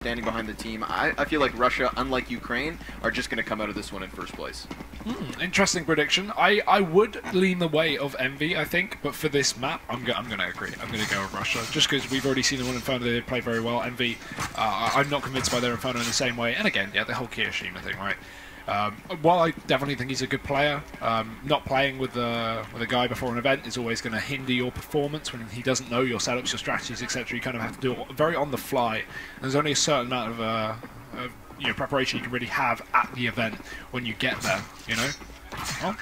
standing behind the team. I feel like Russia, unlike Ukraine, are just going to come out of this one in first place. Interesting prediction. I would lean the way of Envy, I think, but for this map, I'm going to agree. I'm going to go with Russia, just because we've already seen the one Inferno. They play very well. Envy, I'm not convinced by their Inferno in the same way. And again, yeah, the whole Kiyoshima thing, right? While I definitely think he's a good player, not playing with a guy before an event is always going to hinder your performance when he doesn't know your setups, your strategies, etc. You kind of have to do it very on the fly. And there's only a certain amount of preparation you can really have at the event when you get there, you know? Well,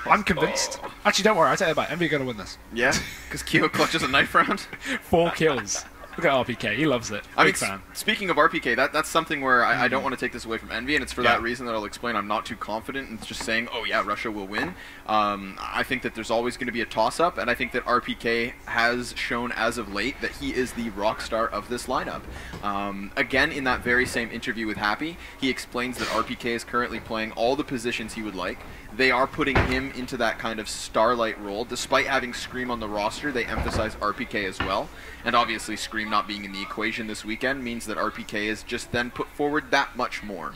I'm convinced. Actually, don't worry, I take it back. Envy are going to win this. Yeah? Because Kyo clutches a knife round? 4 kills. Look at RPK, he loves it. Big fan. Speaking of RPK, that's something where I don't want to take this away from Envy, and it's for that reason that I'll explain. I'm not too confident in just saying, oh yeah, Russia will win. I think that there's always going to be a toss-up, and I think that RPK has shown as of late that he is the rock star of this lineup. Again, in that very same interview with Happy, he explains that RPK is currently playing all the positions he would like. They are putting him into that kind of starlight role. Despite having Scream on the roster, they emphasize RPK as well. And obviously Scream not being in the equation this weekend means that RPK is just then put forward that much more.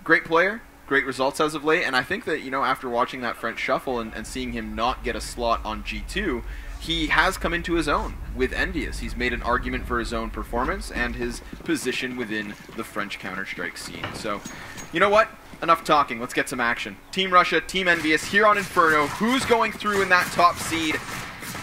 Great player, great results as of late, and I think that, you know, after watching that French Shuffle and seeing him not get a slot on G2, he has come into his own with Envyus. He's made an argument for his own performance and his position within the French Counter-Strike scene. So, you know what? Enough talking. Let's get some action. Team Russia, Team Envyus here on Inferno. Who's going through in that top seed?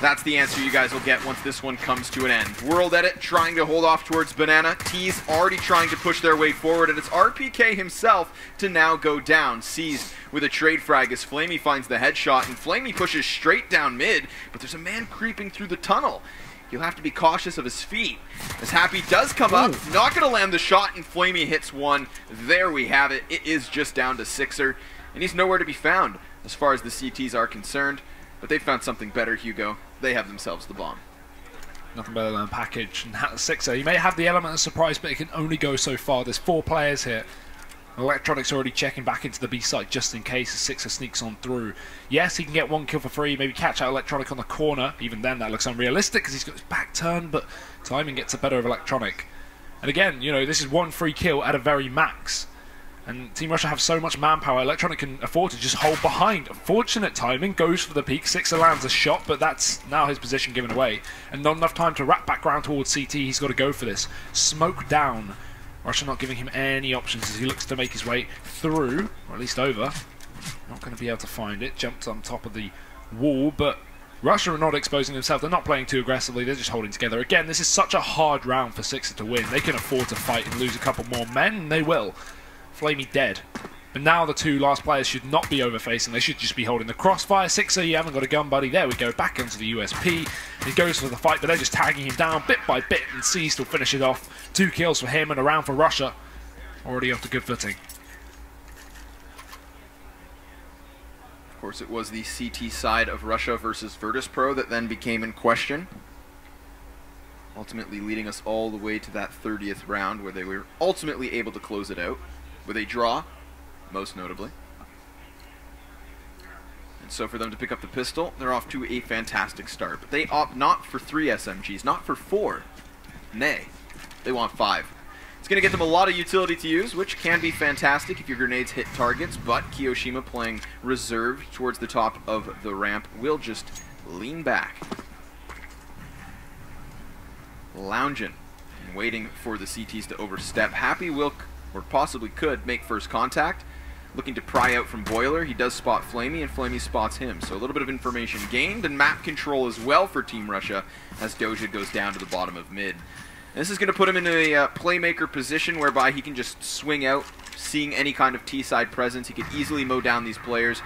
That's the answer you guys will get once this one comes to an end. World Edit trying to hold off towards Banana. T's already trying to push their way forward, and it's RPK himself to now go down. Seized with a trade frag as Flamey finds the headshot, and Flamey pushes straight down mid, but there's a man creeping through the tunnel. He'll have to be cautious of his feet. As Happy does come up, not going to land the shot, and Flamey hits one. There we have it. It is just down to Sixer, and he's nowhere to be found as far as the CTs are concerned. But they found something better, Hugo. They have themselves the bomb. Nothing better than a package. And Sixer, you may have the element of surprise, but it can only go so far. There's 4 players here. Electronic's already checking back into the B site just in case Sixer sneaks on through. Yes, he can get 1 kill for free, maybe catch out Electronic on the corner. Even then, that looks unrealistic because he's got his back turned, but timing gets the better of Electronic. And again, you know, this is 1 free kill at a very max. And Team Russia have so much manpower, Electronic can afford to just hold behind. Fortunate timing, goes for the peak, Sixer lands a shot, but that's now his position given away. And not enough time to wrap back round towards CT, he's got to go for this. Smoke down. Russia not giving him any options as he looks to make his way through, or at least over. Not going to be able to find it, jumped on top of the wall, but Russia are not exposing themselves, they're not playing too aggressively, they're just holding together. Again, this is such a hard round for Sixer to win. They can afford to fight and lose a couple more men, and they will. Flamey dead. But now the 2 last players should not be overfacing, they should just be holding the crossfire. Sixer, you haven't got a gun, buddy. There we go, back into the USP. He goes for the fight, but they're just tagging him down bit by bit, and C still finish it off. 2 kills for him and a round for Russia. Already off to good footing. Of course, it was the CT side of Russia versus Virtus.Pro that then became in question. Ultimately leading us all the way to that 30th round where they were ultimately able to close it out with a draw, most notably. And so for them to pick up the pistol, they're off to a fantastic start. But they opt not for 3 SMGs, not for 4. Nay, they want 5. It's going to get them a lot of utility to use, which can be fantastic if your grenades hit targets, but Kiyoshima playing reserve towards the top of the ramp will just lean back. Lounging and waiting for the CTs to overstep. Happy will, or possibly could, make first contact. Looking to pry out from Boiler. He does spot Flamey, and Flamey spots him. So a little bit of information gained, and map control as well for Team Russia as Doja goes down to the bottom of mid. And this is going to put him in a playmaker position whereby he can just swing out, seeing any kind of T-side presence. He could easily mow down these players,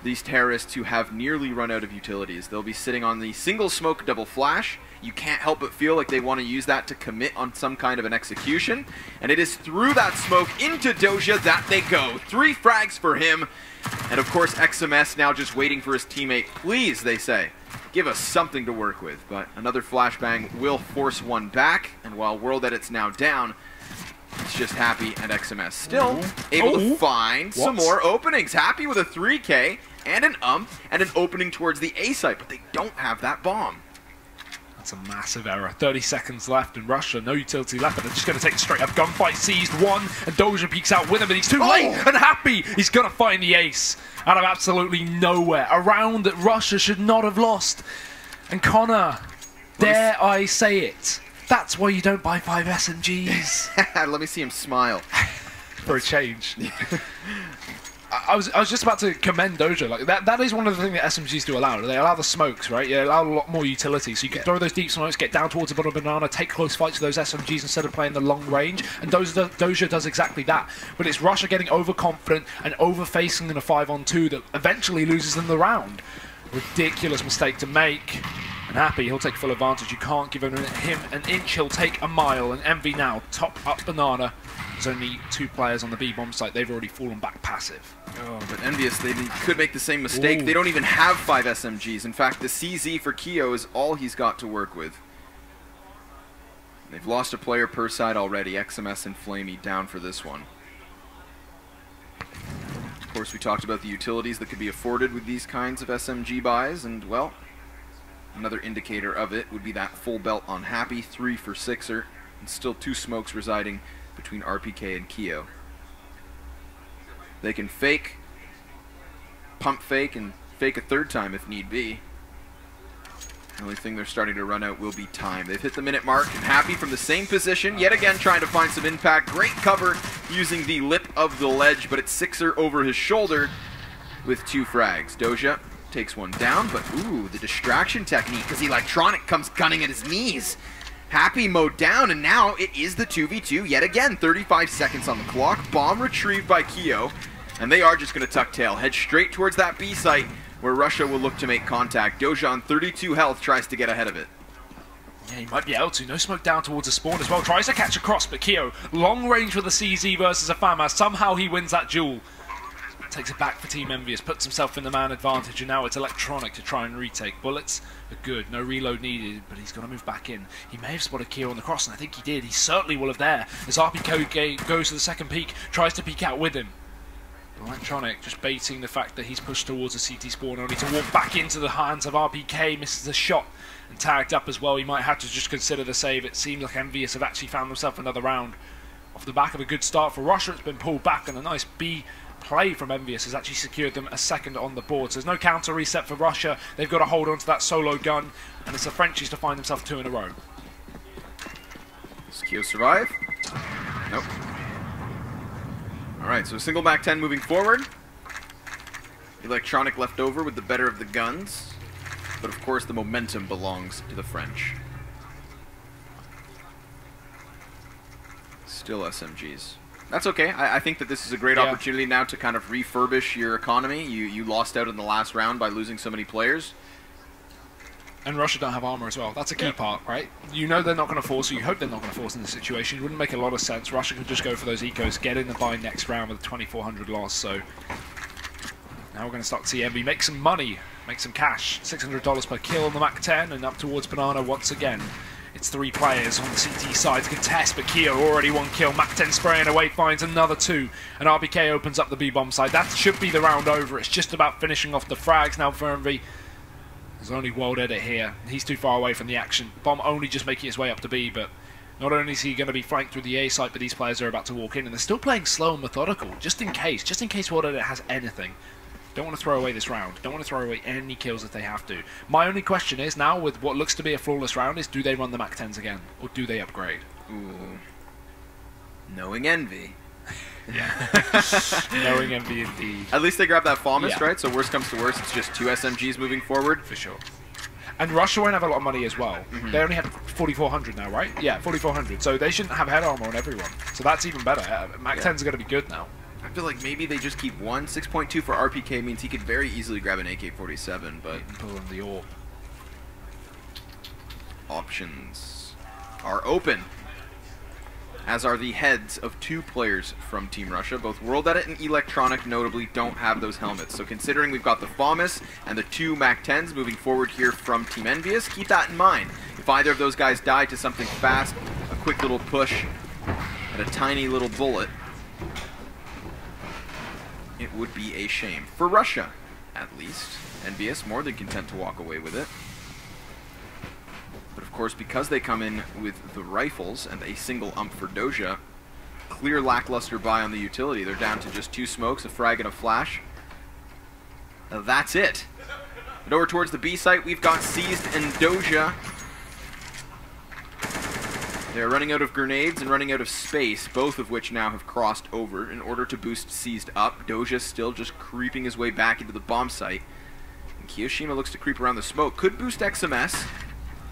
these terrorists who have nearly run out of utilities. They'll be sitting on the single smoke double flash. You can't help but feel like they want to use that to commit on some kind of an execution. And it is through that smoke into Doja that they go. 3 frags for him. And of course XMS now just waiting for his teammate. Please, they say, give us something to work with. But another flashbang will force one back. And while World Edit's now down, it's just Happy and XMS still able to find some more openings. Happy with a 3K and an and an opening towards the A site, but they don't have that bomb. That's a massive error. 30 seconds left in Russia. No utility left, but they're just going to take a straight up gunfight. Seized one, and Doja peeks out with him, but he's too late. And Happy, he's going to find the ace out of absolutely nowhere. A round that Russia should not have lost. And Connor, dare I say it, that's why you don't buy 5 SMGs. Let me see him smile. For a change. I was just about to commend Doja. Like that is one of the things that SMGs do allow. They allow the smokes, right? They allow a lot more utility. So you can throw those deep smokes, get down towards the bottom of a banana, take close fights with those SMGs instead of playing the long range. And Doja does exactly that. But it's Russia getting overconfident and over-facing in a 5-on-2 that eventually loses them the round. Ridiculous mistake to make. And Happy, he'll take full advantage. You can't give him an inch, he'll take a mile. And Envy now, top up banana. There's only 2 players on the B-bomb site. They've already fallen back passive. Oh, but Envyus, they could make the same mistake. Ooh. They don't even have 5 SMGs. In fact, the CZ for Keo is all he's got to work with. They've lost a player per side already. XMS and Flamey down for this one. Of course, we talked about the utilities that could be afforded with these kinds of SMG buys, and, well, another indicator of it would be that full belt on Happy, 3 for Sixer, and still 2 smokes residing between RPK and Keo. They can fake, pump fake, and fake a third time if need be. The only thing they're starting to run out will be time. They've hit the minute mark, and Happy from the same position, yet again trying to find some impact. Great cover using the lip of the ledge, but it's Sixer over his shoulder with 2 frags. Doja takes one down, but ooh, the distraction technique, because Electronic comes gunning at his knees. Happy mowed down, and now it is the 2v2 yet again. 35 seconds on the clock. Bomb retrieved by Keo, and they are just going to tuck tail. Head straight towards that B site where Russia will look to make contact. Doja on 32 health tries to get ahead of it. Yeah, he might be able to. No smoke down towards the spawn as well. Tries to catch a cross, but Keo, long range with a CZ versus a FAMAS. Somehow he wins that duel. Takes it back for Team Envyus, puts himself in the man advantage, and now it's Electronic to try and retake. Bullets are good, no reload needed, but he's got to move back in. He may have spotted Keo on the cross, and I think he did. He certainly will have there. As RPK goes to the second peak, tries to peek out with him. Electronic just baiting the fact that he's pushed towards a CT spawn, only to walk back into the hands of RPK, misses the shot, and tagged up as well. He might have to just consider the save. It seems like Envyus have actually found themselves another round. Off the back of a good start for Russia, it's been pulled back, and a nice B play from Envyus has actually secured them a second on the board. So there's no counter reset for Russia. They've got to hold on to that solo gun, and it's the Frenchies to find themselves 2 in a row. Does Keo survive? Nope. Alright, so single back 10 moving forward. Electronic left over with the better of the guns. But of course the momentum belongs to the French. Still SMGs. That's okay. I think that this is a great opportunity now to kind of refurbish your economy. You lost out in the last round by losing so many players. And Russia don't have armor as well. That's a key part, right? You know they're not going to force, or you hope they're not going to force in this situation. It wouldn't make a lot of sense. Russia could just go for those ecos, get in the buy next round with a 2,400 loss. So now we're going to start to see Envy make some money, make some cash. $600 per kill on the Mach 10, and up towards Banana once again. It's 3 players on the CT side to contest, but Keo already 1 kill. Mach 10 spraying away, finds another 2. And RBK opens up the B-bomb side. That should be the round over. It's just about finishing off the frags now for Envy. There's only World Edit here. He's too far away from the action. Bomb only just making his way up to B, but not only is he going to be flanked through the A site, but these players are about to walk in, and they're still playing slow and methodical, just in case World Edit has anything. Don't want to throw away this round. Don't want to throw away any kills if they have to. My only question is now, with what looks to be a flawless round, is do they run the Mach 10s again? Or do they upgrade? Ooh. Knowing Envy. Yeah. Knowing Envy indeed. At least they grabbed that FAMAS, right? So worst comes to worst, it's just 2 SMGs moving forward. For sure. And Russia won't have a lot of money as well. They only have 4,400 now, right? Yeah, 4,400. So they shouldn't have head armor on everyone. So that's even better. Mach 10's going to be good now. I feel like maybe they just keep 1. 6.2 for RPK means he could very easily grab an AK-47, but... pull in the AWP. Options are open, as are the heads of 2 players from Team Russia. Both World Edit and Electronic notably don't have those helmets. So considering we've got the FAMAS and the 2 Mach 10s moving forward here from Team Envyus, keep that in mind. If either of those guys die to something fast, a quick little push, and a tiny little bullet, it would be a shame. For Russia, at least. Envyus more than content to walk away with it. But of course, because they come in with the rifles and a single ump for Doja, clear lackluster buy on the utility. They're down to just 2 smokes, a frag and a flash. That's it. But over towards the B site, we've got Seized and Doja. They're running out of grenades and running out of space, both of which now have crossed over in order to boost Seized up. Doja still just creeping his way back into the bomb site. And Kiyoshima looks to creep around the smoke. Could boost XMS.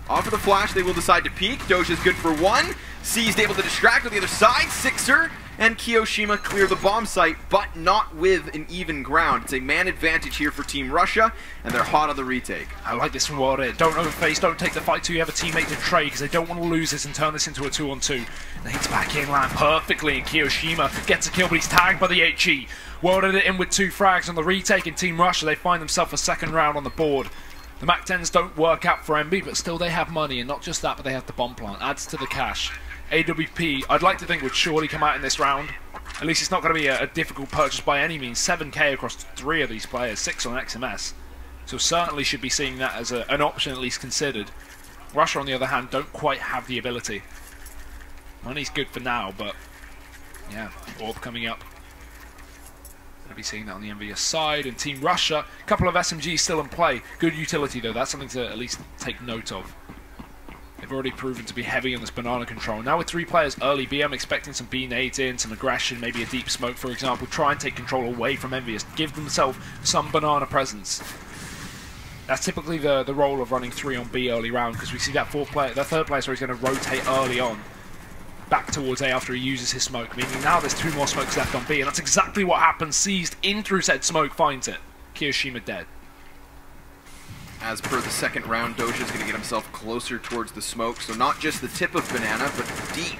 Off of the flash, they will decide to peek. Doja's good for 1. Seized able to distract on the other side. Sixer and Kiyoshima clear the bomb site, but not with an even ground. It's a man advantage here for Team Russia, and they're hot on the retake. I like this from World. Don't overface, don't take the fight till you have a teammate to trade, because they don't want to lose this and turn this into a 2-on-2. And hits back in, land perfectly, and Kiyoshima gets a kill, but he's tagged by the HE. World it in with 2 frags on the retake, and Team Russia, they find themselves a second round on the board. The MAC-10s don't work out for MB, but still they have money, and not just that, but they have the bomb plant. Adds to the cash. AWP, I'd like to think, would surely come out in this round. At least it's not going to be a difficult purchase by any means. 7k across 3 of these players, 6 on XMS. So certainly should be seeing that as an option at least considered. Russia, on the other hand, don't quite have the ability. Money's good for now, but yeah, Orb coming up. Going to be seeing that on the Envyus side. And Team Russia, a couple of SMGs still in play. Good utility though, that's something to at least take note of. They've already proven to be heavy on this banana control. Now with 3 players early B, I'm expecting some B nades in, some aggression, maybe a deep smoke for example. Try and take control away from Envyus. Give themselves some banana presence. That's typically the role of running 3 on B early round, because we see that third player is going to rotate early on. Back towards A after he uses his smoke, meaning now there's 2 more smokes left on B, and that's exactly what happens. Seized in through said smoke, finds it. Kiyoshima dead. As per the second round, Doja's going to get himself closer towards the smoke, so not just the tip of banana, but deep.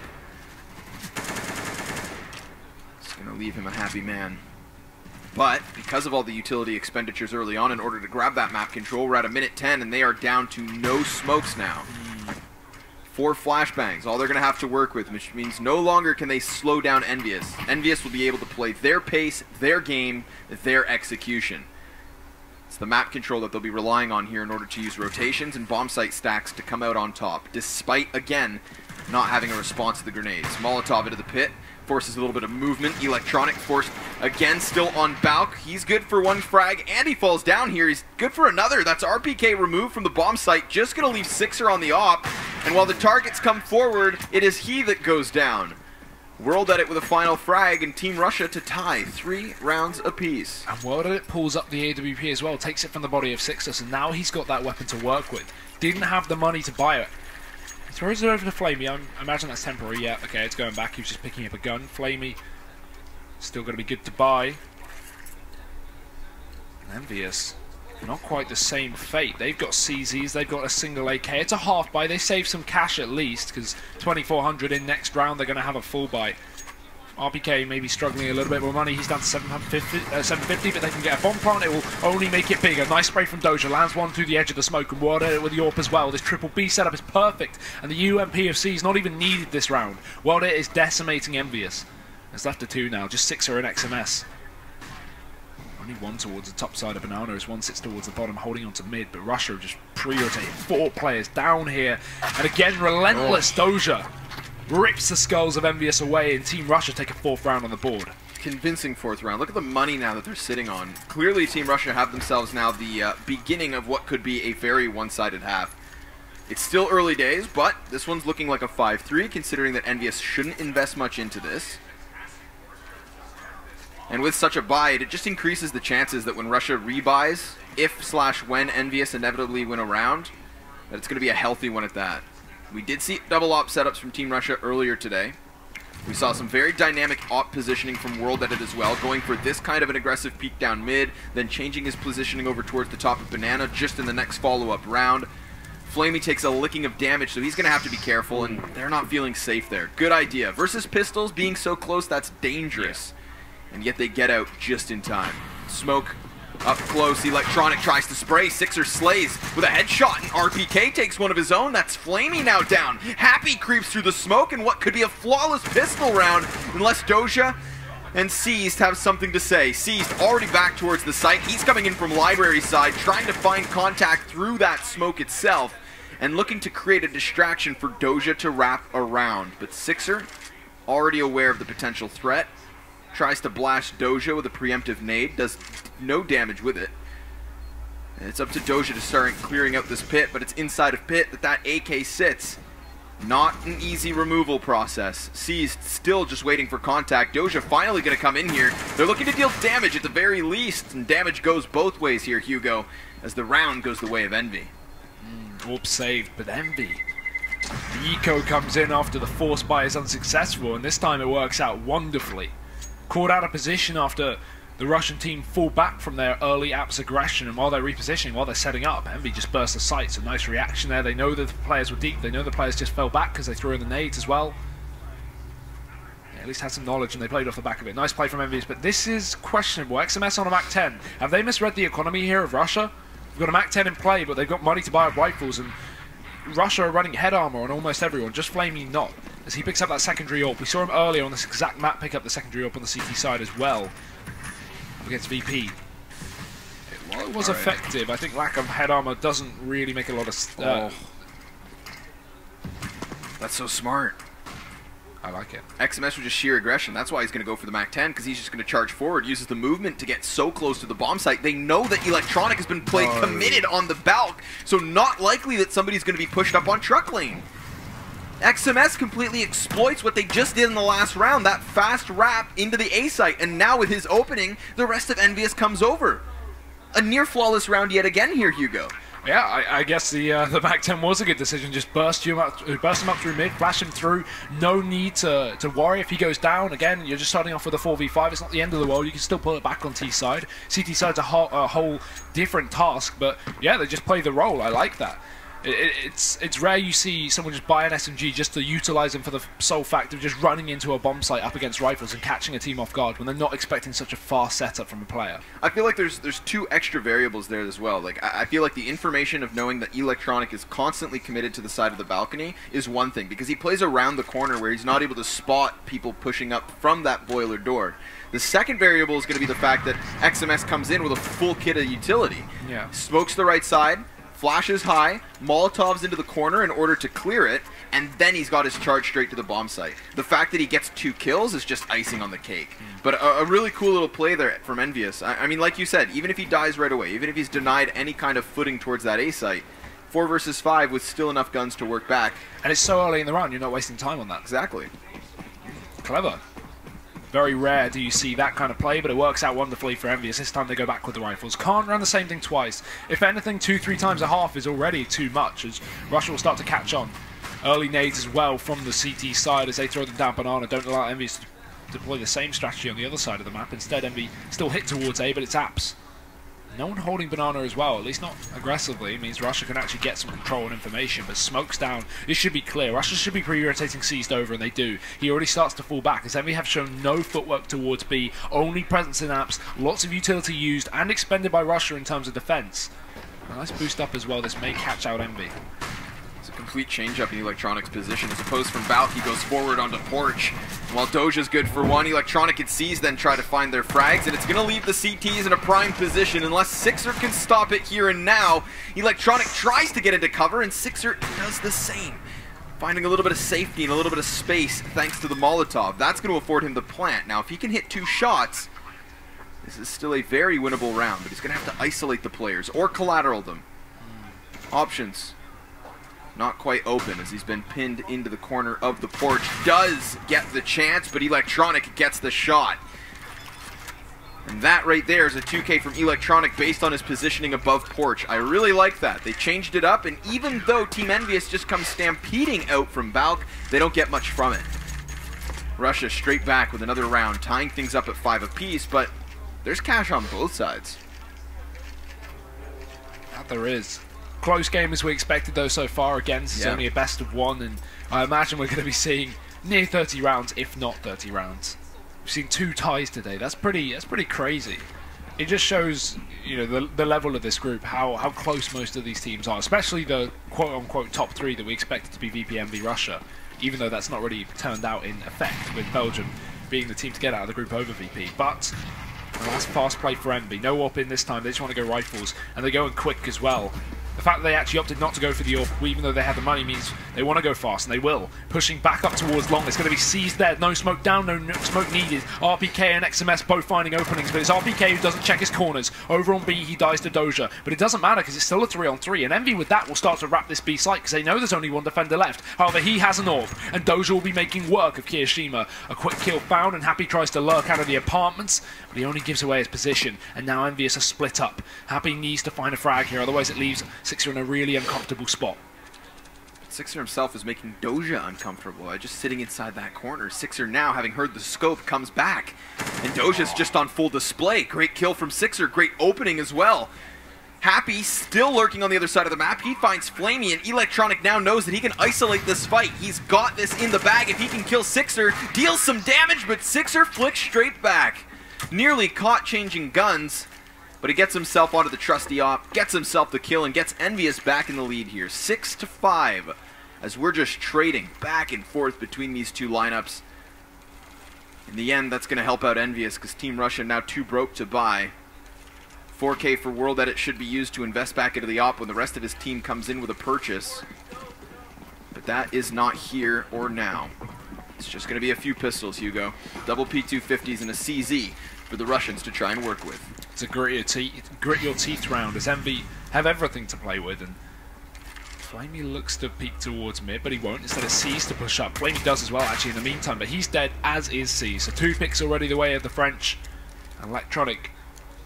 It's going to leave him a happy man. But, because of all the utility expenditures early on in order to grab that map control, we're at a minute 10, and they are down to no smokes now. 4 flashbangs, all they're going to have to work with, which means no longer can they slow down Envyus. Envyus will be able to play their pace, their game, their execution. It's the map control that they'll be relying on here in order to use rotations and bomb site stacks to come out on top, despite, again, not having a response to the grenades. Molotov into the pit, forces a little bit of movement. Electronic forced, again, still on Balk. He's good for 1 frag, and he falls down here. He's good for another. That's RPK removed from the bomb site, just going to leave Sixer on the op, and while the targets come forward, it is he that goes down. World Edit with a final frag, and Team Russia to tie 3 rounds apiece. And World Edit pulls up the AWP as well, takes it from the body of Sixer, so now he's got that weapon to work with. Didn't have the money to buy it. He throws it over to Flamey. I imagine that's temporary. Yeah, okay, it's going back. He was just picking up a gun. Flamey still going to be good to buy. And Envyus, not quite the same fate. They've got CZs, they've got a single AK. It's a half buy. They save some cash at least, because 2,400 in next round, they're going to have a full buy. RPK may be struggling a little bit more money. He's down to 750, but they can get a bomb plant. It will only make it bigger. Nice spray from Doja. Lands 1 through the edge of the smoke, and World Edit with the AWP as well. This triple B setup is perfect, and the UMP of C is not even needed this round. World Edit is decimating Envyus. There's left to 2 now. Just Sixer and XMS. Only 1 towards the top side of Banana as 1 sits towards the bottom, holding on to mid, but Russia have just pre-rotated 4 players down here. And again, relentless Doja rips the skulls of Envyus away, and Team Russia take a 4th round on the board. Convincing 4th round. Look at the money now that they're sitting on. Clearly, Team Russia have themselves now the beginning of what could be a very one-sided half. It's still early days, but this one's looking like a 5-3, considering that Envyus shouldn't invest much into this. And with such a buy, it just increases the chances that when Russia rebuys, if/when Envyus inevitably win a round, that it's going to be a healthy one at that. We did see double op setups from Team Russia earlier today. We saw some very dynamic op positioning from World Edit as well, going for this kind of an aggressive peek down mid, then changing his positioning over towards the top of Banana just in the next follow-up round. Flamey takes a licking of damage, so he's going to have to be careful, and they're not feeling safe there. Good idea. Versus pistols, being so close, that's dangerous. And yet they get out just in time. Smoke up close, Electronic tries to spray, Sixer slays with a headshot, and RPK takes one of his own. That's Flamey now down. Happy creeps through the smoke in what could be a flawless pistol round, unless Doja and Seized have something to say. Seized already back towards the site. He's coming in from library side, trying to find contact through that smoke itself. and looking to create a distraction for Doja to wrap around. But Sixer, already aware of the potential threat, tries to blast Doja with a preemptive nade, does no damage with it. And it's up to Doja to start clearing out this pit, but it's inside of pit that AK sits. Not an easy removal process. C's still just waiting for contact. Doja finally going to come in here. They're looking to deal damage at the very least, and damage goes both ways here, Hugo, as the round goes the way of Envy. Warp saved, but Envy. The eco comes in after the force buy is unsuccessful, and this time it works out wonderfully. Caught out of position after the Russian team fall back from their early Apps aggression, and while they're repositioning, while they're setting up, Envy just burst the sights. A nice reaction there. They know that the players were deep. They know the players just fell back because they threw in the nades as well. Yeah, at least had some knowledge, and they played off the back of it. Nice play from Envyus, but this is questionable. XMS on a Mach 10. Have they misread the economy here of Russia? We've got a Mach 10 in play, but they've got money to buy up rifles, and Russia are running head armor on almost everyone, just Flamey not. As he picks up that secondary AWP. We saw him earlier on this exact map pick up the secondary AWP on the CT side as well. Against VP. While it was effective, I think lack of head armor doesn't really make a lot of... That's so smart. I like it. XMS was just sheer aggression. That's why he's going to go for the Mach 10, because he's just going to charge forward, uses the movement to get so close to the bomb site. They know that Electronic has been played committed on the Balk, so not likely that somebody's going to be pushed up on truck lane. XMS completely exploits what they just did in the last round, that fast wrap into the A site, and now with his opening, the rest of Envyus comes over. A near flawless round yet again here, Hugo. Yeah, I guess the Mach 10 was a good decision. Just burst him up through mid, flash him through. No need to worry if he goes down. Again, you're just starting off with a 4v5. It's not the end of the world. You can still pull it back on T side. CT side's a whole different task, but yeah, they just play the role. I like that. It's rare you see someone just buy an SMG just to utilize him for the sole fact of just running into a bomb site up against rifles and catching a team off guard when they're not expecting such a fast setup from a player. I feel like there's two extra variables there as well. Like I feel like the information of knowing that Electronic is constantly committed to the side of the balcony is one thing, because he plays around the corner where he's not able to spot people pushing up from that boiler door. The second variable is going to be the fact that XMS comes in with a full kit of utility. Yeah. Smokes the right side, flashes high, Molotovs into the corner in order to clear it, and then he's got his charge straight to the bomb site. The fact that he gets 2 kills is just icing on the cake. But a really cool little play there from Envyus. I mean, like you said, even if he dies right away, even if he's denied any kind of footing towards that A site, 4 versus 5 with still enough guns to work back. And it's so early in the round, you're not wasting time on that. Exactly. Clever. Very rare do you see that kind of play, but it works out wonderfully for Envyus. This time they go back with the rifles. Can't run the same thing twice. If anything, 2-3 times a half is already too much, as Russia will start to catch on. Early nades as well from the CT side as they throw them down Banana. Don't allow Envyus to deploy the same strategy on the other side of the map. Instead, Envy still hit towards A, but it's Apps. No one holding Banana as well, at least not aggressively. It means Russia can actually get some control and information, but smokes down. This should be clear. Russia should be pre-rotating seized over, and they do. He already starts to fall back, as Envy have shown no footwork towards B, only presence in Apps, lots of utility used and expended by Russia in terms of defense. A nice boost up as well. This may catch out Envy. It's a complete change-up in Electronic's position. As opposed from Valk, he goes forward onto Porch. While Doja's good for one, Electronic and C's then try to find their frags, and it's going to leave the CTs in a prime position unless Sixer can stop it here and now. Electronic tries to get into cover, and Sixer does the same, finding a little bit of safety and a little bit of space thanks to the Molotov. That's going to afford him the plant. Now, if he can hit 2 shots, this is still a very winnable round, but he's going to have to isolate the players or collateral them. Options not quite open, as he's been pinned into the corner of the porch. Does get the chance, but Electronic gets the shot. And that right there is a 2K from Electronic based on his positioning above porch. I really like that. They changed it up, and even though Team Envyus just comes stampeding out from Valk, they don't get much from it. Russia straight back with another round, tying things up at 5 apiece, but there's cash on both sides. That there is. Close game as we expected though so far. Again, this is only a best of 1, and I imagine we're going to be seeing near 30 rounds, if not 30 rounds. We've seen 2 ties today. That's pretty crazy. It just shows, you know, the level of this group, how close most of these teams are, especially the quote-unquote top 3 that we expected to be VP, Envy, Russia, even though that's not really turned out in effect, with Belgium being the team to get out of the group over VP. But well, that's fast play for Envy. No warp in this time. They just want to go rifles, and they're going quick as well. The fact that they actually opted not to go for the AWP, even though they had the money, means they want to go fast, and they will. Pushing back up towards long. It's going to be seized there. No smoke down, no smoke needed. RPK and XMS both finding openings, but it's RPK who doesn't check his corners. Over on B, he dies to Doja. But it doesn't matter, because it's still a 3-on-3, and Envy with that will start to wrap this B site, because they know there's only one defender left. However, he has an AWP, and Doja will be making work of Kiyoshima. A quick kill found, and Happy tries to lurk out of the apartments, but he only gives away his position, and now Envyus are split up. Happy needs to find a frag here, otherwise it leaves Sixer in a really uncomfortable spot. Sixer himself is making Doja uncomfortable, just sitting inside that corner. Sixer now, having heard the scope, comes back, and Doja's just on full display. Great kill from Sixer, great opening as well. Happy still lurking on the other side of the map. He finds Flamey, and Electronic now knows that he can isolate this fight. He's got this in the bag. If he can kill Sixer, deals some damage, but Sixer flicks straight back. Nearly caught changing guns, but he gets himself onto the trusty op, gets himself the kill, and gets Envyus back in the lead here. 6-5, as we're just trading back and forth between these two lineups. In the end, that's going to help out Envyus, because Team Russia now too broke to buy. 4K for World Edit should be used to invest back into the op when the rest of his team comes in with a purchase. But that is not here or now. It's just going to be a few pistols, Hugo. Double P250s and a CZ for the Russians to try and work with. It's a grit your teeth round as Envy have everything to play with, and Flamey looks to peek towards mid, but he won't. Instead of C's to push up. Flamey does as well, actually, in the meantime, but he's dead, as is C. So 2 picks already the way of the French. Electronic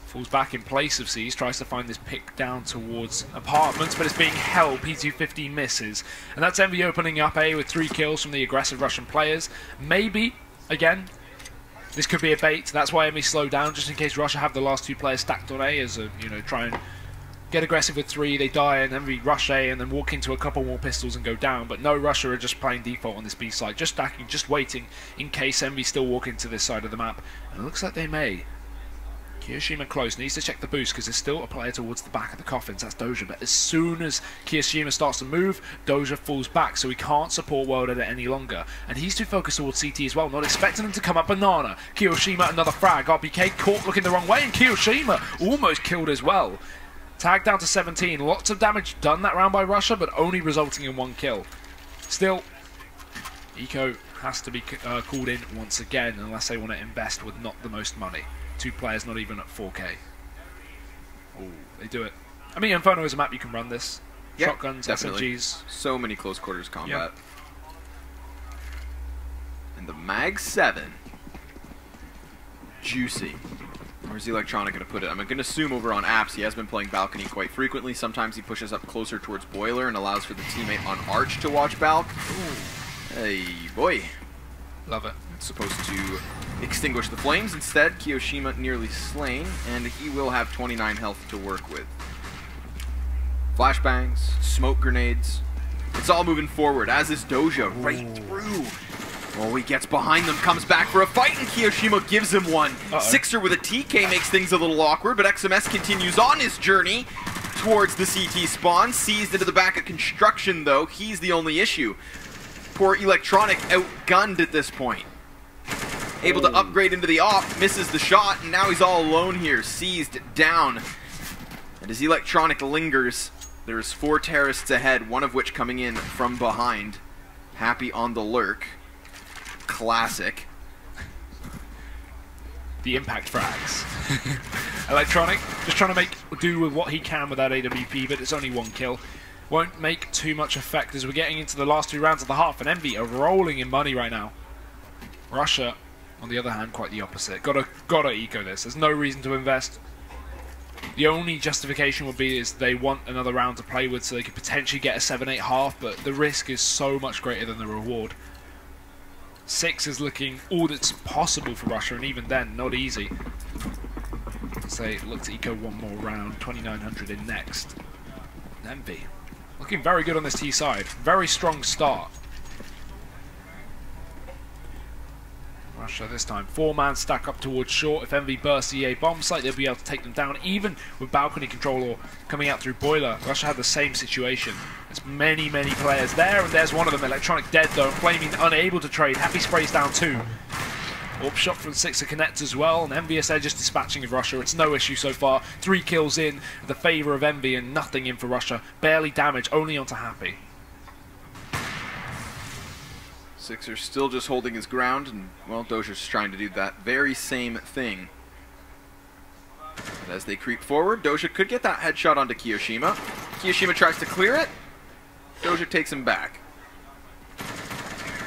falls back in place of C's, tries to find this pick down towards apartments, but it's being held. P250 misses. And that's Envy opening up A with 3 kills from the aggressive Russian players. Maybe, again, this could be a bait. That's why Envy slowed down, just in case Russia have the last 2 players stacked on A as a, try and get aggressive with 3, they die, and Envy rush A and then walk into a couple more pistols and go down. But no, Russia are just playing default on this B side, just stacking, just waiting in case Envy still walk into this side of the map. And it looks like they may. Kiyoshima close, needs to check the boost because there's still a player towards the back of the coffins, that's Doja, but as soon as Kiyoshima starts to move, Doja falls back, so he can't support World Edit any longer, and he's too focused towards CT as well, not expecting him to come up banana. Kiyoshima another frag, RBK caught looking the wrong way, and Kiyoshima almost killed as well. Tag down to 17, lots of damage done that round by Russia, but only resulting in 1 kill. Still, Eco has to be called in once again, unless they want to invest with not the most money. 2 players not even at 4K. Oh, they do it. I mean, Inferno is a map you can run this. Yep, shotguns, definitely. SMGs. So many close quarters combat. Yep. And the Mag 7. Juicy. Where's the Electronic going to put it? I'm going to assume over on apps. He has been playing balcony quite frequently. Sometimes he pushes up closer towards boiler and allows for the teammate on arch to watch balc. Ooh. Hey, boy. Love it. It's supposed to extinguish the flames. Instead, Kiyoshima nearly slain, and he will have 29 health to work with. Flashbangs, smoke grenades. It's all moving forward, as is Doja, right through. Oh, he gets behind them, comes back for a fight, and Kiyoshima gives him one. Sixer with a TK makes things a little awkward, but XMS continues on his journey towards the CT spawn. Seized into the back of construction, though. He's the only issue. Poor Electronic outgunned at this point. Able to upgrade into the op, misses the shot, and now he's all alone here, seized down. And as Electronic lingers, there's 4 terrorists ahead, one of which coming in from behind. Happy on the lurk. Classic. The impact frags. Electronic, just trying to make do with what he can with that AWP, but it's only 1 kill. Won't make too much effect as we're getting into the last 2 rounds of the half, and Envy are rolling in money right now. Russia, on the other hand, quite the opposite. Gotta eco this. There's no reason to invest. The only justification would be is they want another round to play with so they could potentially get a 7-8 half, but the risk is so much greater than the reward. 6 is looking all that's possible for Russia, and even then, not easy. So they look to eco 1 more round, 2900 in next. Envy, looking very good on this T side. Very strong start. Russia this time. 4-man stack up towards short. If Envy bursts the A bomb site, they'll be able to take them down, even with balcony control or coming out through boiler. Russia had the same situation. There's many players there, and there's one of them. Electronic dead though, Flaming unable to trade. Happy sprays down 2. Up shot from Sixer connects as well, and Envyus there just dispatching of Russia. It's no issue so far. 3 kills in the favour of Envy and nothing in for Russia. Barely damage, only onto Happy. Sixer still just holding his ground, and, well, Doja's trying to do that very same thing. But as they creep forward, Doja could get that headshot onto Kiyoshima. Kiyoshima tries to clear it. Doja takes him back.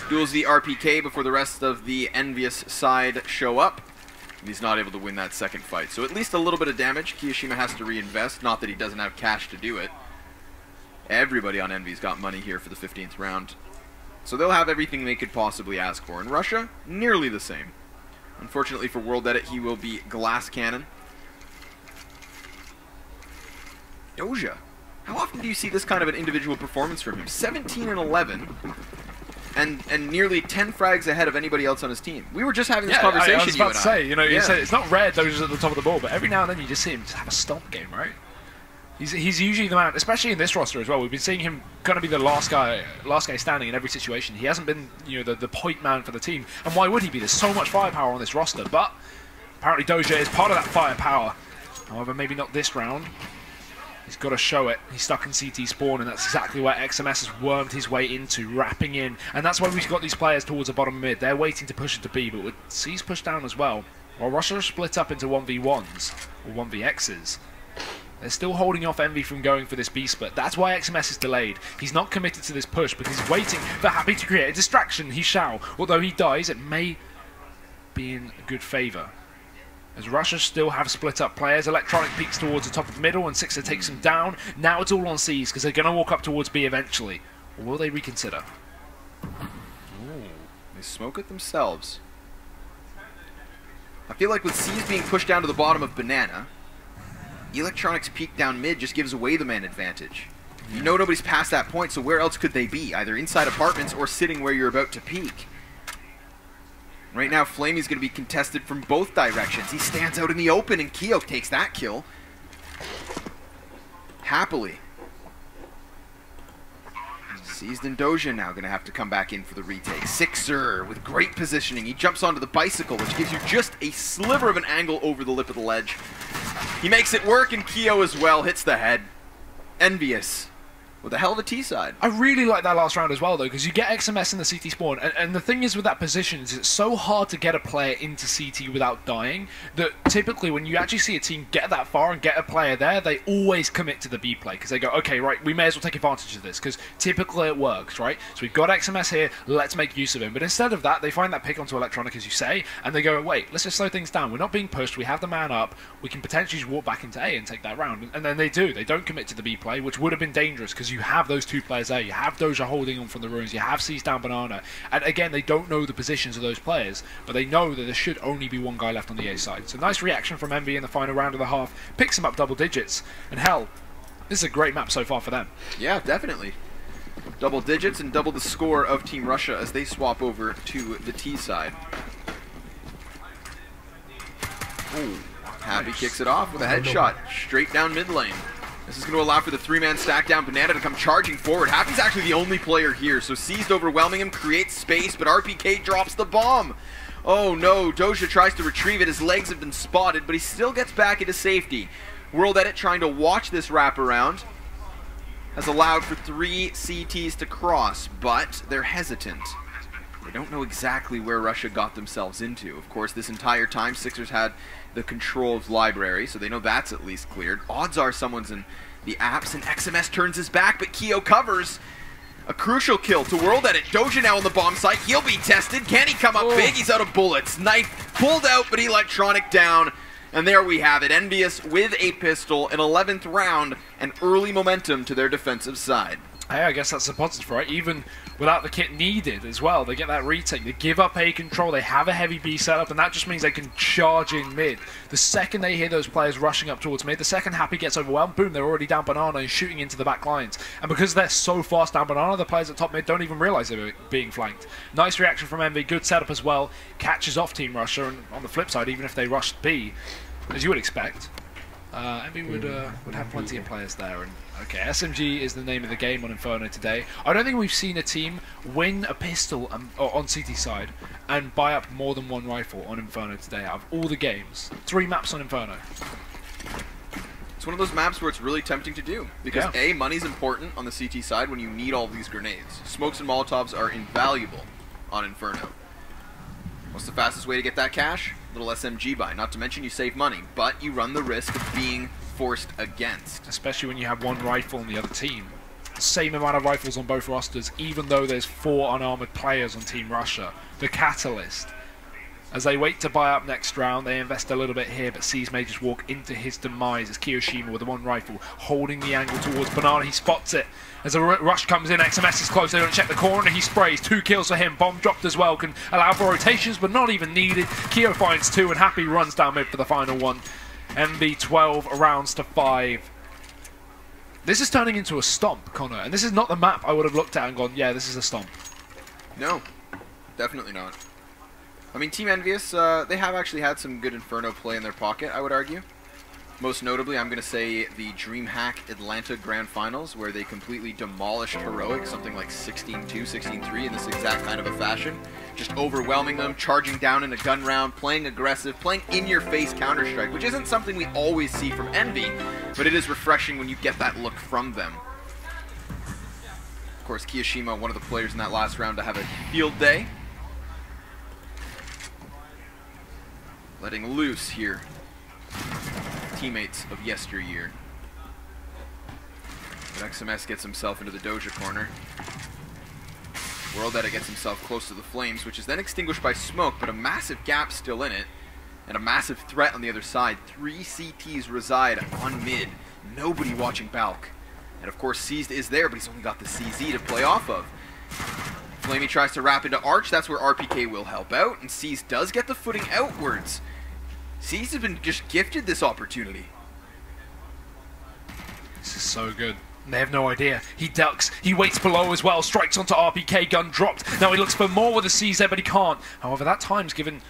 Duels the RPK before the rest of the Envyus side show up. And he's not able to win that second fight. So at least a little bit of damage. Kiyoshima has to reinvest. Not that he doesn't have cash to do it. Everybody on Envy's got money here for the 15th round. So they'll have everything they could possibly ask for. In Russia, nearly the same. Unfortunately for World Edit, he will be Glass Cannon. Doja. How often do you see this kind of an individual performance from him? 17 and 11. And nearly 10 frags ahead of anybody else on his team. We were just having this conversation, I was about to say, you know, you say it's not rare Doja's at the top of the ball, but every now and then you just see him just have a stomp game, right? He's usually the man, especially in this roster as well. We've been seeing him kind of be the last guy standing in every situation. He hasn't been, you know, the point man for the team. And why would he be? There's so much firepower on this roster, but apparently Doja is part of that firepower. However, maybe not this round. He's got to show it. He's stuck in CT spawn, and that's exactly where XMS has wormed his way into, wrapping in. And that's why we've got these players towards the bottom mid. They're waiting to push it to B, but with C's pushed down as well. While Russia are split up into 1v1s, or 1vx's, they're still holding off Envy from going for this B split. That's why XMS is delayed. He's not committed to this push because he's waiting for Happy to create a distraction. He shall. Although he dies, it may be in good favour. As Russia still have split up players, Electronic peeks towards the top of the middle and Sixer takes him down. Now it's all on C's because they're going to walk up towards B eventually. Or will they reconsider? Ooh, they smoke it themselves. I feel like with C's being pushed down to the bottom of Banana, Electronic's peek down mid just gives away the man advantage. You know nobody's past that point, so where else could they be? Either inside apartments or sitting where you're about to peek. Right now, Flamey's going to be contested from both directions. He stands out in the open, and Keo takes that kill. Happily. Seized and Doja now going to have to come back in for the retake. Sixer with great positioning. He jumps onto the bicycle, which gives you just a sliver of an angle over the lip of the ledge. He makes it work, and Keo as well hits the head. Envyus with a hell of a T-side. I really like that last round as well, though, because you get XMS in the CT spawn, and the thing is with that position is it's so hard to get a player into CT without dying, that typically when you actually see a team get that far and get a player there, they always commit to the B play, because they go, okay, right, we may as well take advantage of this, because typically it works, right? So we've got XMS here, let's make use of him. But instead of that, they find that pick onto Electronic, as you say, and they go, wait, let's just slow things down. We're not being pushed, we have the man up, we can potentially just walk back into A and take that round. And then they do. They don't commit to the B play, which would have been dangerous, because you have those two players there. You have Doja holding on from the ruins. You have C's down Banana. And again, they don't know the positions of those players, but they know that there should only be one guy left on the A side. So nice reaction from Envy in the final round of the half. Picks him up double digits. And hell, this is a great map so far for them. Yeah, definitely. Double digits and double the score of Team Russia as they swap over to the T side. Ooh, Happy kicks it off with a headshot straight down mid lane. This is going to allow for the three-man stack down Banana to come charging forward. Happy's actually the only player here, so Seized overwhelming him, creates space, but RPK drops the bomb. Oh no, Doja tries to retrieve it. His legs have been spotted, but he still gets back into safety. World Edit trying to watch this wraparound has allowed for 3 CTs to cross, but they're hesitant. They don't know exactly where Russia got themselves into. Of course, this entire time, Sixers had the control of library, so they know that's at least cleared. Odds are someone's in the apps, and XMS turns his back, but Keo covers. A crucial kill to World Edit. Doja now on the bomb site. He'll be tested. Can he come up big? He's out of bullets. Knife pulled out, but Electronic down. And there we have it. Envyus with a pistol, an 11th round, and early momentum to their defensive side. Hey, I guess that's a positive, right? Even without the kit needed as well, they get that retake. They give up A control, they have a heavy B setup, and that just means they can charge in mid. The second they hear those players rushing up towards mid, the second Happy gets overwhelmed, boom, they're already down Banana and shooting into the back lines. And because they're so fast down Banana, the players at top mid don't even realize they're being flanked. Nice reaction from Envy, good setup as well. Catches off Team Russia, and on the flip side, even if they rushed B, as you would expect, Envy would have plenty of players there. And okay, SMG is the name of the game on Inferno today. I don't think we've seen a team win a pistol on CT side and buy up more than one rifle on Inferno today out of all the games. 3 maps on Inferno. It's one of those maps where it's really tempting to do because A, money's important on the CT side when you need all these grenades. Smokes and Molotovs are invaluable on Inferno. What's the fastest way to get that cash? Little SMG buy. Not to mention you save money, but you run the risk of being forced against. Especially when you have 1 rifle on the other team. Same amount of rifles on both rosters, even though there's 4 unarmored players on Team Russia. The Catalyst. As they wait to buy up next round, they invest a little bit here, but CIS may just walk into his demise as Kiyoshima with the 1 rifle, holding the angle towards Banana. He spots it. As a rush comes in, XMS is close, they don't check the corner, he sprays. 2 kills for him, bomb dropped as well, can allow for rotations, but not even needed. Kyo finds 2, and Happy runs down mid for the final one. MV 12 rounds to 5. This is turning into a stomp, Connor, and this is not the map I would have looked at and gone, yeah, this is a stomp. No, definitely not. I mean, Team Envyus, they have actually had some good Inferno play in their pocket, I would argue. Most notably, I'm going to say the DreamHack Atlanta Grand Finals, where they completely demolished Heroic, something like 16-2, 16-3 in this exact kind of a fashion. Just overwhelming them, charging down in a gun round, playing aggressive, playing in-your-face Counter-Strike, which isn't something we always see from Envy, but it is refreshing when you get that look from them. Of course, Kiyoshima, one of the players in that last round to have a field day. Letting loose here. Teammates of yesteryear. But XMS gets himself into the Doja corner. World Edit gets himself close to the flames, which is then extinguished by smoke, but a massive gap still in it, and a massive threat on the other side. 3 CTs reside on mid. Nobody watching Balk. And of course, Seized is there, but he's only got the CZ to play off of. Flamey tries to wrap into Arch. That's where RPK will help out, and Seized does get the footing outwards. Seized has been just gifted this opportunity. This is so good. They have no idea. He ducks. He waits below as well. Strikes onto RPK. Gun dropped. Now he looks for more with the CZ, but he can't. However, that time's given,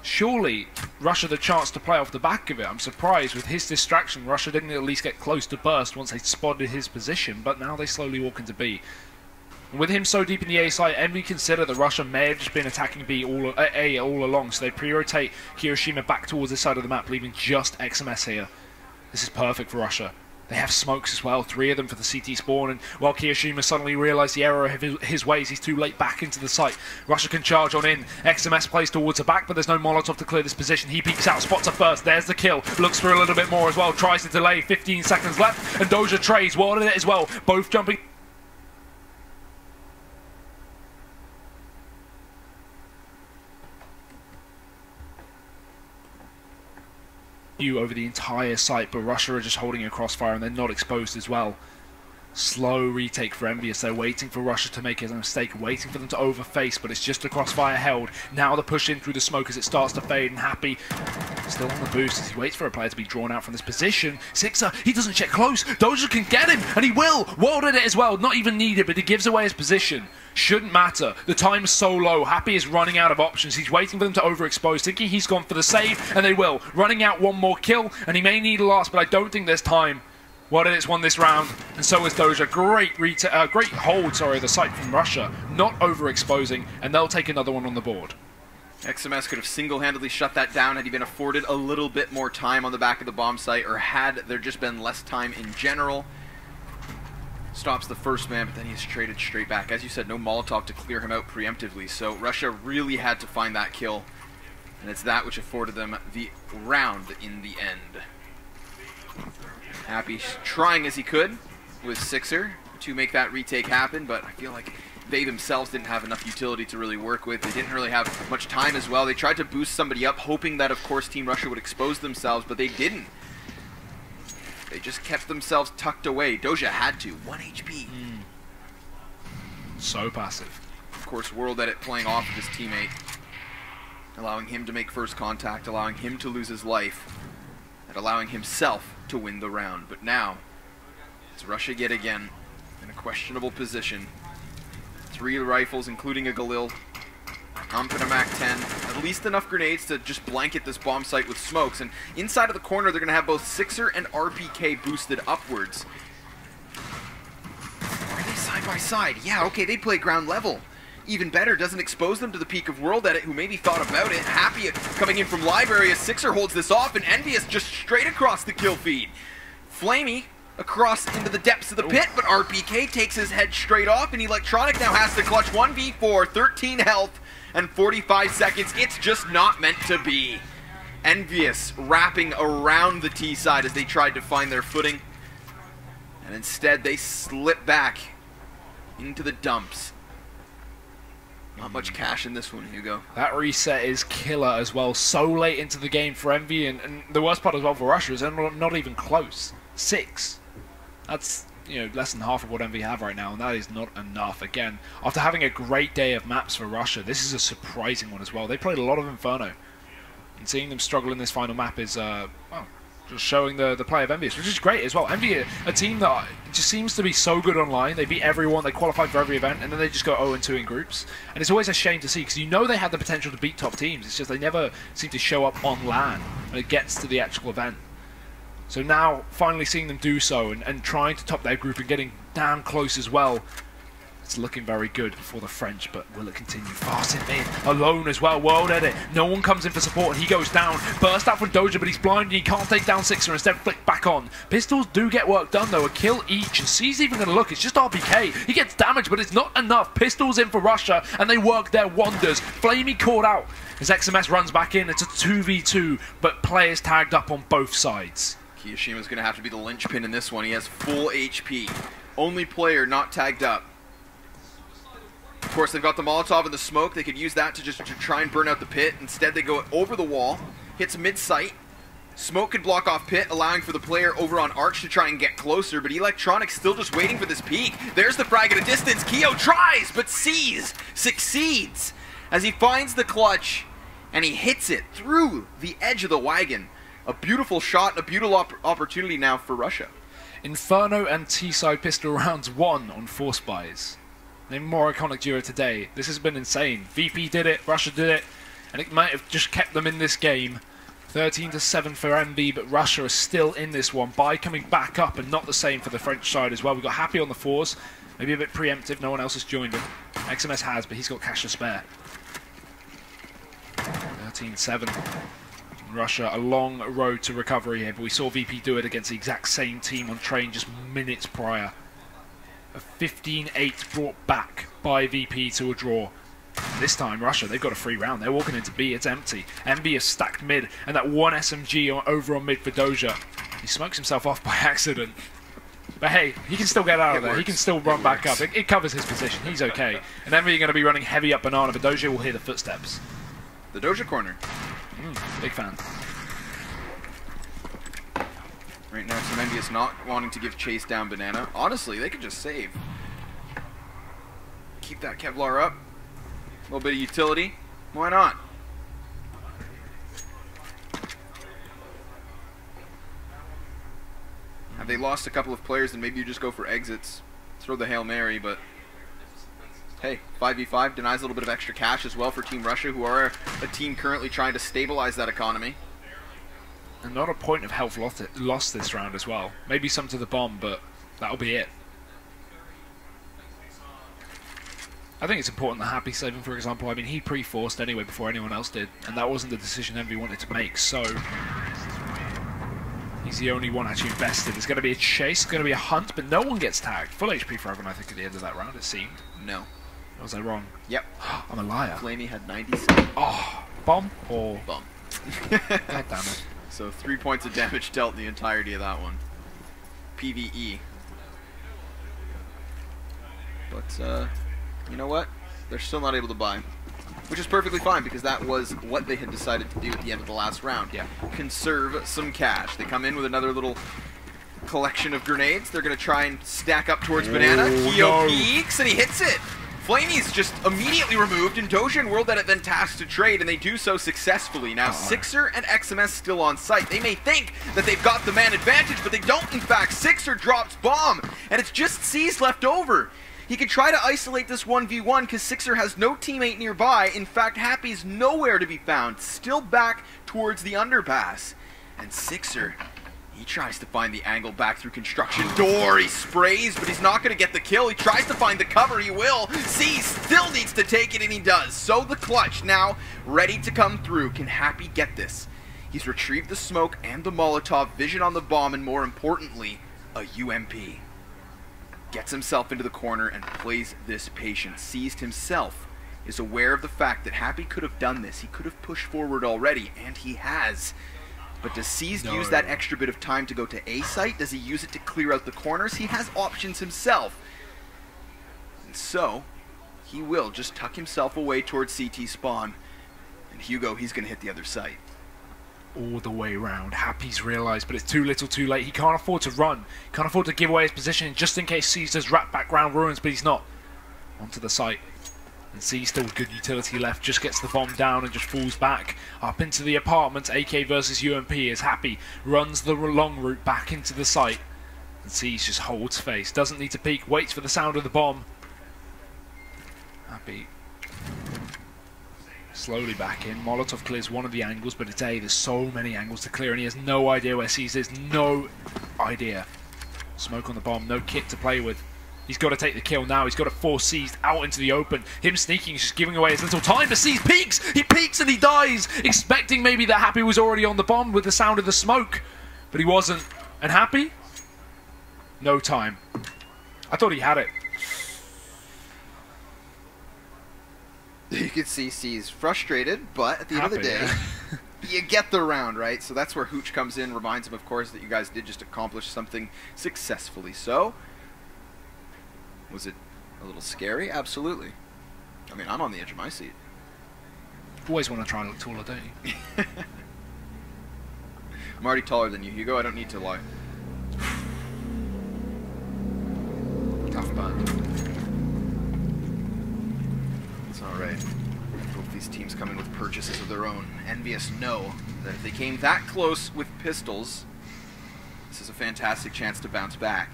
surely, Russia the chance to play off the back of it. I'm surprised with his distraction. Russia didn't at least get close to burst once they spotted his position, but now they slowly walk into B. With him so deep in the A site, Envy consider that Russia may have just been attacking B A all along, so they pre-rotate Kiyoshima back towards this side of the map, leaving just XMS here. This is perfect for Russia. They have smokes as well, 3 of them for the CT spawn, and while Kiyoshima suddenly realised the error of his ways, he's too late back into the site. Russia can charge on in. XMS plays towards the back, but there's no Molotov to clear this position. He peeks out, spots a first, there's the kill. Looks for a little bit more as well, tries to delay, 15 seconds left, and Doja trades, warded it as well, both jumping. Over the entire site, but Russia are just holding a crossfire and they're not exposed as well. Slow retake for Envyus. They're waiting for Russia to make a mistake, waiting for them to overface, but it's just a crossfire held. Now the push in through the smoke as it starts to fade, and Happy still on the boost as he waits for a player to be drawn out from this position. Sixer, he doesn't check close. Doja can get him, and he will. Worlded it as well, not even needed, but he gives away his position. Shouldn't matter. The time is so low. Happy is running out of options. He's waiting for them to overexpose, thinking he's gone for the save, and they will. Running out one more kill, and he may need a last, but I don't think there's time. World Edit's won this round, and so is Doja. Great hold, the site from Russia. Not overexposing, and they'll take another one on the board. XMS could have single-handedly shut that down had he been afforded a little bit more time on the back of the bomb site, or had there just been less time in general. Stops the first man, but then he's traded straight back. As you said, no Molotov to clear him out preemptively, so Russia really had to find that kill, and it's that which afforded them the round in the end. Happy trying as he could with Sixer to make that retake happen, but I feel like they themselves didn't have enough utility to really work with. They didn't really have much time as well. They tried to boost somebody up, hoping that, of course, Team Russia would expose themselves, but they didn't. They just kept themselves tucked away. Doja had to. 1 HP. So passive. Of course, World Edit playing off of his teammate, allowing him to make first contact, allowing him to lose his life, and allowing himself to win the round. But now, it's Russia yet again in a questionable position. 3 rifles, including a Galil. Ump and a MAC-10. At least enough grenades to just blanket this bomb site with smokes. And inside of the corner, they're going to have both Sixer and RPK boosted upwards. Are they side by side? Yeah, okay, they play ground level. Even better, doesn't expose them to the peak of World Edit, who maybe thought about it. Happy coming in from Library as Sixer holds this off, and Envyus just straight across the kill feed. Flamey across into the depths of the pit, but RPK takes his head straight off, and Electronic now has to clutch 1v4, 13 health, and 45 seconds. It's just not meant to be. Envyus wrapping around the T side as they tried to find their footing, and instead they slip back into the dumps. Not much cash in this one, Hugo. That reset is killer as well. So late into the game for Envy, and the worst part as well for Russia is they're not even close. 6. That's, you know, less than half of what Envy have right now, and that is not enough. Again, after having a great day of maps for Russia, this is a surprising one as well. They played a lot of Inferno, and seeing them struggle in this final map is, well, just showing the play of Envyus, which is great as well. Envy, a team that just seems to be so good online. They beat everyone, they qualified for every event, and then they just go 0-2 in groups. And it's always a shame to see, because you know they had the potential to beat top teams. It's just they never seem to show up on LAN when it gets to the actual event. So now, finally seeing them do so, and trying to top their group and getting damn close as well. It's looking very good for the French, but will it continue? Fast in mid, alone as well, World Edit. No one comes in for support, and he goes down. Burst out from Doja, but he's blind, and he can't take down Sixer, instead flick back on. Pistols do get work done, though, a kill each, and C's even going to look. It's just RPK. He gets damaged, but it's not enough. Pistols in for Russia, and they work their wonders. Flamey caught out as XMS runs back in. It's a 2v2, but players tagged up on both sides. Kiyoshima's going to have to be the linchpin in this one. He has full HP. Only player not tagged up. Of course, they've got the Molotov and the smoke. They could use that to just try and burn out the pit. Instead, they go over the wall, hits mid-sight. Smoke could block off pit, allowing for the player over on Arch to try and get closer, but Electronic's still just waiting for this peek. There's the frag at a distance. Keo tries, but succeeds as he finds the clutch, and he hits it through the edge of the wagon. A beautiful shot, a beautiful opportunity now for Russia. Inferno and T-side pistol rounds won on Force Buys. The more iconic duo today. This has been insane. VP did it, Russia did it, and it might have just kept them in this game. 13-7 for MB, but Russia is still in this one by coming back up, and not the same for the French side as well. We've got Happy on the fours, maybe a bit preemptive, no one else has joined him. XMS has, but he's got cash to spare. 13-7. Russia, a long road to recovery here, but we saw VP do it against the exact same team on Train just minutes prior. A 15-8 brought back by VP to a draw. This time, Russia, they've got a free round. They're walking into B, it's empty. MB is stacked mid, and that one SMG over on mid for Doja. He smokes himself off by accident. But hey, he can still get out of there. He can still run back up. It covers his position. He's okay. And MB are going to be running heavy up Banana, but Doja will hear the footsteps. The Doja corner. Big fan. Right now, Team Envyus not wanting to give chase down Banana. Honestly, they could just save. Keep that Kevlar up. A little bit of utility. Why not? Have they lost a couple of players, then maybe you just go for exits. Throw the Hail Mary, but hey, 5v5 denies a little bit of extra cash as well for Team Russia, who are a team currently trying to stabilize that economy. And not a point of health lost this round as well. Maybe some to the bomb, but that'll be it. I think it's important that Happy saving, for example. I mean, he pre-forced anyway before anyone else did, and that wasn't the decision Envy wanted to make, so he's the only one actually invested. There's going to be a chase, going to be a hunt, but no one gets tagged. Full HP for everyone, I think, at the end of that round, it seemed. No. Was I wrong? Yep. I'm a liar. Flamey had 97. Oh, bomb or... Bomb. God damn it. So 3 points of damage dealt in the entirety of that one. PvE. But, you know what? They're still not able to buy. Which is perfectly fine, because that was what they had decided to do at the end of the last round. Yeah. Conserve some cash. They come in with another little collection of grenades. They're going to try and stack up towards Banana. Keo peeks, and he hits it! Flamey's just immediately removed, and Doja and World Edit then tasked to trade, and they do so successfully. Now, Sixer and XMS still on site. They may think that they've got the man advantage, but they don't, in fact. Sixer drops bomb, and it's just C's left over. He could try to isolate this 1v1 because Sixer has no teammate nearby. In fact, Happy's nowhere to be found, still back towards the underpass. And Sixer, he tries to find the angle back through construction door. He sprays, but he's not going to get the kill. He tries to find the cover. He will. C still needs to take it, and he does. So the clutch now ready to come through. Can Happy get this? He's retrieved the smoke and the Molotov, vision on the bomb, and more importantly, a UMP. Gets himself into the corner and plays this patient. Seized himself is aware of the fact that Happy could have done this. He could have pushed forward already, and he has. But does Seized use that extra bit of time to go to A site? Does he use it to clear out the corners? He has options himself. And so, he will just tuck himself away towards CT spawn. And Hugo, he's going to hit the other site. All the way around. Happy's realised, but it's too little too late. He can't afford to run. He can't afford to give away his position just in case Seized does wrap back round ruins, but he's not. Onto the site. And C still good utility left, just gets the bomb down and just falls back up into the apartments. AK versus UMP as Happy runs the long route back into the site. And C just holds face, doesn't need to peek, waits for the sound of the bomb. Happy slowly back in. Molotov clears one of the angles, but it's A. There's so many angles to clear and he has no idea where C's is. No idea. Smoke on the bomb, no kit to play with. He's got to take the kill now. He's got to force Seized out into the open. Him sneaking is just giving away his little time. But Seized peeks! He peeks and he dies! Expecting maybe that Happy was already on the bomb with the sound of the smoke. But he wasn't. And Happy? No time. I thought he had it. You can see C's frustrated, but at the end of the day, you get the round, right? So that's where Hooch comes in, reminds him, of course, that you guys did just accomplish something successfully. So, was it a little scary? Absolutely. I mean, I'm on the edge of my seat. Always want to try and look taller, don't you? I'm already taller than you, Hugo. I don't need to lie. Tough burn. It's alright. Both these teams come in with purchases of their own. Envyus know that if they came that close with pistols, this is a fantastic chance to bounce back.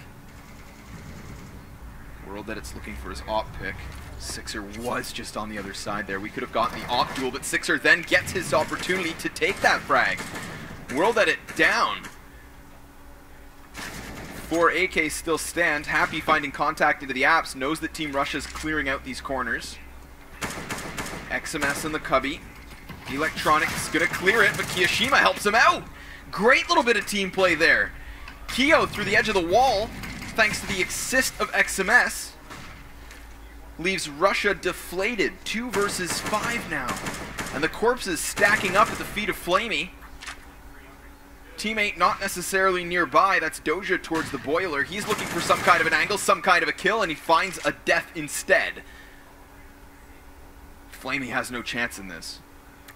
World that it's looking for his op pick. Sixer was just on the other side there. We could have gotten the op duel, but Sixer then gets his opportunity to take that frag. World at it down. 4 AKs still stand. Happy finding contact into the apps. Knows that Team Russia's clearing out these corners. XMS in the cubby. Electronics gonna clear it, but Kiyoshima helps him out. Great little bit of team play there. Kiyo through the edge of the wall, thanks to the assist of XMS, leaves Russia deflated. 2 versus 5 now. And the corpses stacking up at the feet of Flamey. Teammate not necessarily nearby. That's Doja towards the boiler. He's looking for some kind of an angle, some kind of a kill, and he finds a death instead. Flamey has no chance in this.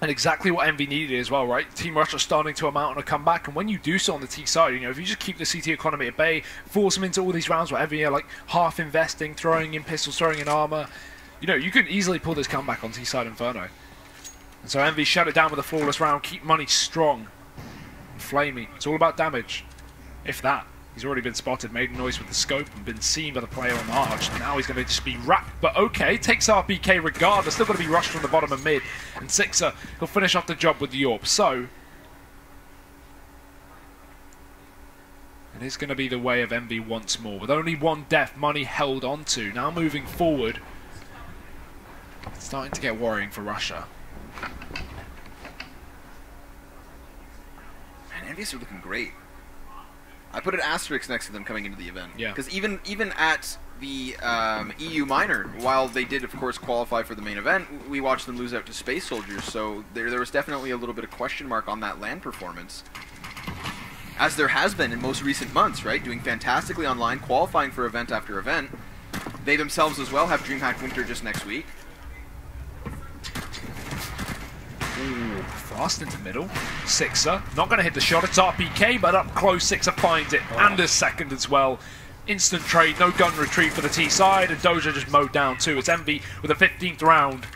And exactly what Envy needed as well, right? Team Russia starting to amount on a comeback, and when you do so on the T side, you know, if you just keep the CT economy at bay, force them into all these rounds, whatever, you're like half investing, throwing in pistols, throwing in armor, you know, you could easily pull this comeback on T side Inferno. And so Envy shut it down with a flawless round, keep money strong. And Flamey, it's all about damage. If that. He's already been spotted, made a noise with the scope, and been seen by the player on the arch. Now he's going to just be wrapped, but okay, takes RPK regardless. Still going to be rushed from the bottom of mid. And Sixer, he'll finish off the job with the AWP. So, it is going to be the way of Envy once more. With only one death, money held onto. Now moving forward, it's starting to get worrying for Russia. Man, Envyus are looking great. I put an asterisk next to them coming into the event. Yeah. Because even at the EU Minor, while they did, of course, qualify for the main event, we watched them lose out to Space Soldiers, so there was definitely a little bit of question mark on that LAN performance. As there has been in most recent months, right? Doing fantastically online, qualifying for event after event. They themselves as well have DreamHack Winter just next week. Ooh, fast into middle. Sixer, not going to hit the shot. It's RPK, but up close, Sixer finds it. And a second as well. Instant trade, no gun retrieve for the T side, and Doja just mowed down too. It's Envy with a 15th round.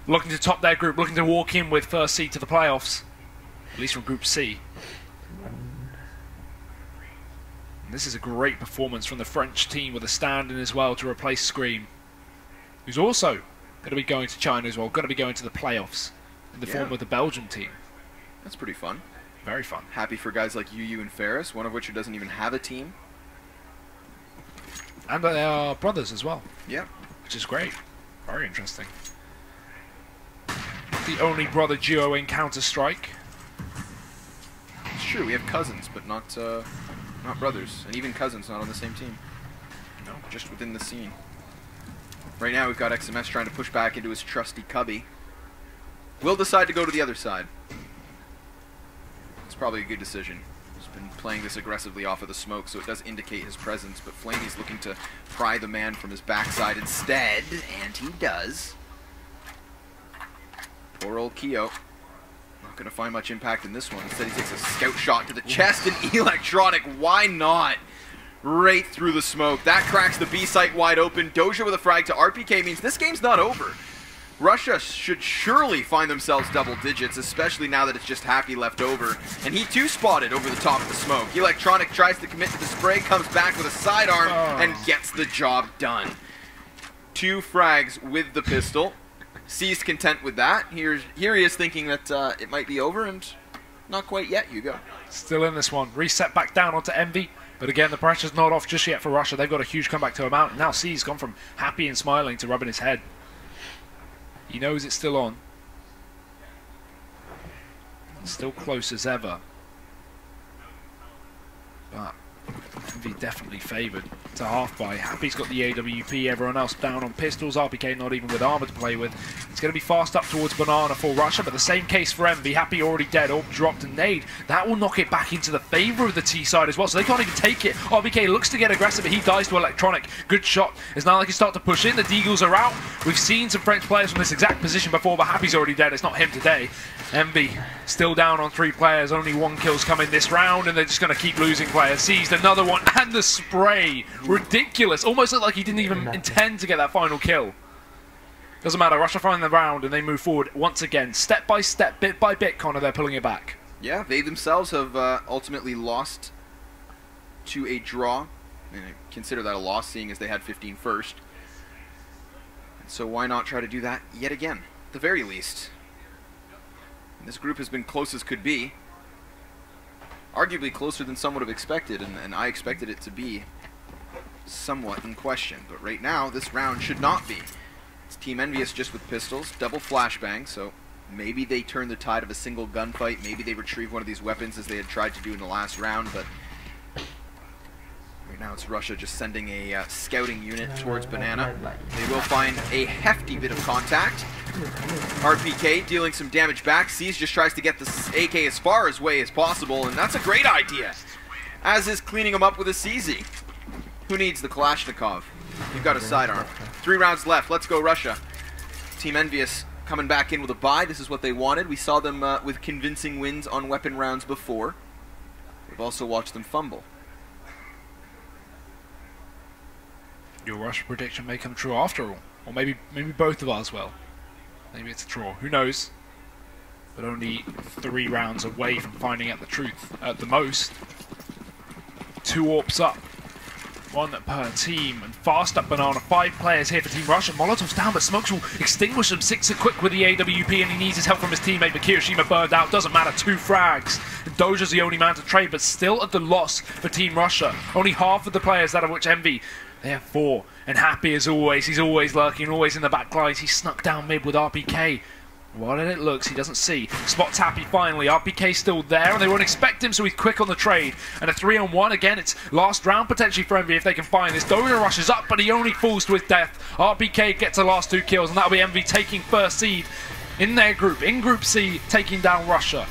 Looking to top their group, looking to walk in with first seed to the playoffs. At least from Group C. This is a great performance from the French team with a stand-in as well to replace Scream, who's also going to be going to China as well, going to be going to the playoffs in the form of the Belgium team. That's pretty fun. Very fun. Happy for guys like UU and Ferris, one of which who doesn't even have a team. And they are brothers as well. Yeah. Which is great. Very interesting. The only brother duo in Counter-Strike. It's true, we have cousins, but not brothers. And even cousins not on the same team. No, just within the scene. Right now we've got XMS trying to push back into his trusty cubby. Will decide to go to the other side. It's probably a good decision. He's been playing this aggressively off of the smoke, so it does indicate his presence, but Flamey's looking to pry the man from his backside instead, and he does. Poor old Keo. Not going to find much impact in this one. Instead, he takes a scout shot to the chest, and Electronic, why not? Right through the smoke. That cracks the B site wide open. Doja with a frag to RPK means this game's not over. Russia should surely find themselves double digits, especially now that it's just Happy left over. And he too spotted over the top of the smoke. Electronic tries to commit to the spray, comes back with a sidearm, and gets the job done. 2 frags with the pistol. C's content with that. Here he is thinking that it might be over, and not quite yet, Hugo. Still in this one. Reset back down onto Envy. But again, the pressure's not off just yet for Russia. They've got a huge comeback to amount. Now C's gone from happy and smiling to rubbing his head. He knows it's still on. It's still close as ever. But Envy definitely favoured to half by. Happy's got the AWP, everyone else down on pistols. RPK not even with armor to play with. It's going to be fast up towards Banana for Russia, but the same case for Envy. Happy already dead, Orb dropped and nade. That will knock it back into the favour of the T side as well, so they can't even take it. RPK looks to get aggressive, but he dies to Electronic. Good shot. It's now like he start to push in. The Deagles are out. We've seen some French players from this exact position before, but Happy's already dead. It's not him today. Envy still down on 3 players. Only 1 kill's coming this round, and they're just going to keep losing players. Seized another one, and the spray. Ridiculous. Almost looked like he didn't even intend to get that final kill. Doesn't matter. Russia find the round, and they move forward once again. Step by step, bit by bit, Connor, they're pulling it back. Yeah, they themselves have ultimately lost to a draw. And I consider that a loss, seeing as they had 15 first. So why not try to do that yet again, at the very least? And this group has been close as could be. Arguably closer than some would have expected, and I expected it to be somewhat in question. But right now, this round should not be. It's Team Envyus just with pistols, double flashbang, so maybe they turn the tide of a single gunfight, maybe they retrieve one of these weapons as they had tried to do in the last round, but right now it's Russia just sending a scouting unit towards Banana. They will find a hefty bit of contact. RPK dealing some damage back. C's just tries to get the AK as far away as possible, and that's a great idea. As is cleaning him up with a CZ. Who needs the Kalashnikov? You've got a sidearm. 3 rounds left. Let's go, Russia. Team Envyus coming back in with a bye. This is what they wanted. We saw them with convincing wins on weapon rounds before. We've also watched them fumble. Your Russia prediction may come true after all. Or maybe both of ours will. Maybe it's a draw. Who knows? But only 3 rounds away from finding out the truth at the most. 2 AWPs up. 1 per team. And fast up Banana. 5 players here for Team Russia. Molotov's down, but Smokes will extinguish them. 6 are quick with the AWP, and he needs his help from his teammate. But Kiyoshima burned out. Doesn't matter. 2 frags. And Doja's the only man to trade, but still at the loss for Team Russia. Only half of the players, out of which Envy. They have 4, and Happy as always. He's always lurking, always in the back lines. He snuck down mid with RPK. What it looks, he doesn't see. Spots Happy finally. RPK still there, and they won't expect him, so he's quick on the trade. And a 3-on-1 again. It's last round potentially for Envy if they can find this. Doja rushes up, but he only falls to his death. RPK gets the last 2 kills, and that'll be Envy taking first seed in their group, in Group C, taking down Russia.